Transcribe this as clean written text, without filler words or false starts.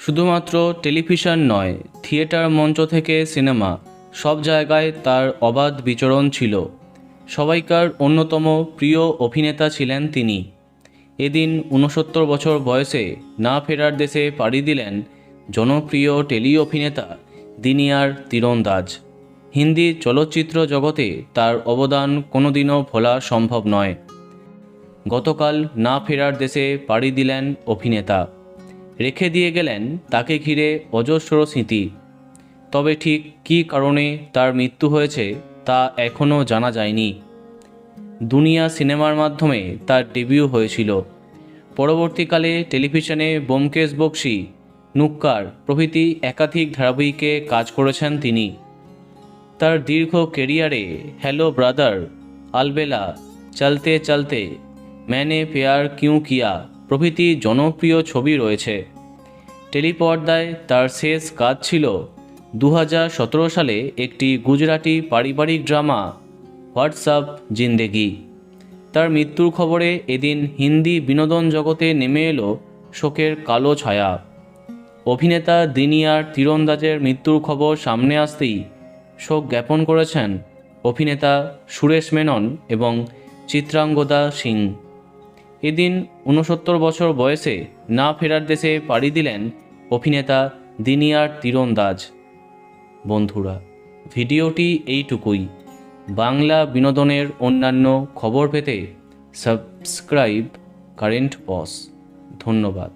শুধুমাত্র টেলিভিশন নয়, থিয়েটার মঞ্চ থেকে সিনেমা, সব জায়গায় তার অবাধ বিচরণ ছিল। সবাইকার অন্যতম প্রিয় অভিনেতা ছিলেন তিনি। এদিন 69 বছর বয়সে না ফেরার দেশে পাড়ি দিলেন জনপ্রিয় টেলি অভিনেতা দিনিয়ার তীরন্দাজ। হিন্দি চলচ্চিত্র জগতে তার অবদান কোনোদিনও ভোলা সম্ভব নয়। গতকাল না ফেরার দেশে পাড়ি দিলেন অভিনেতা। রেখে দিয়ে গেলেন তাকে ঘিরে অজস্র স্মৃতি। তবে ঠিক কী কারণে তার মৃত্যু হয়েছে তা এখনও জানা যায়নি। দুনিয়া সিনেমার মাধ্যমে তার ডেবিউ হয়েছিল। পরবর্তীকালে টেলিভিশনে ব্যোমকেশ বক্সী, নুক্কার প্রভৃতি একাধিক ধারাবাহিকে কাজ করেছেন তিনি। তার দীর্ঘ কেরিয়ারে হ্যালো ব্রাদার, আলবেলা, চলতে চলতে, मैंने प्यार क्यों किया প্রভৃতি জনপ্রিয় ছবি রয়েছে। টেলিপর্দায় তার শেষ কাজ ছিল 2017 সালে একটি গুজরাটি পারিবারিক ড্রামা হোয়াটসঅ্যাপ জিন্দেগি। তার মৃত্যুর খবরে এদিন হিন্দি বিনোদন জগতে নেমে এলো শোকের কালো ছায়া। অভিনেতা দিনিয়ার তীরন্দাজের মৃত্যুর খবর সামনে আসতেই শোক জ্ঞাপন করেছেন অভিনেতা সুরেশ মেনন এবং চিত্রাঙ্গদা সিং। এদিন 69 বছর বয়সে না ফেরার দেশে পাড়ি দিলেন অভিনেতা দিনিয়ার তীরন্দাজ। বন্ধুরা, ভিডিওটি এইটুকুই। বাংলা বিনোদনের অন্যান্য খবর পেতে সাবস্ক্রাইব কারেন্ট বস। ধন্যবাদ।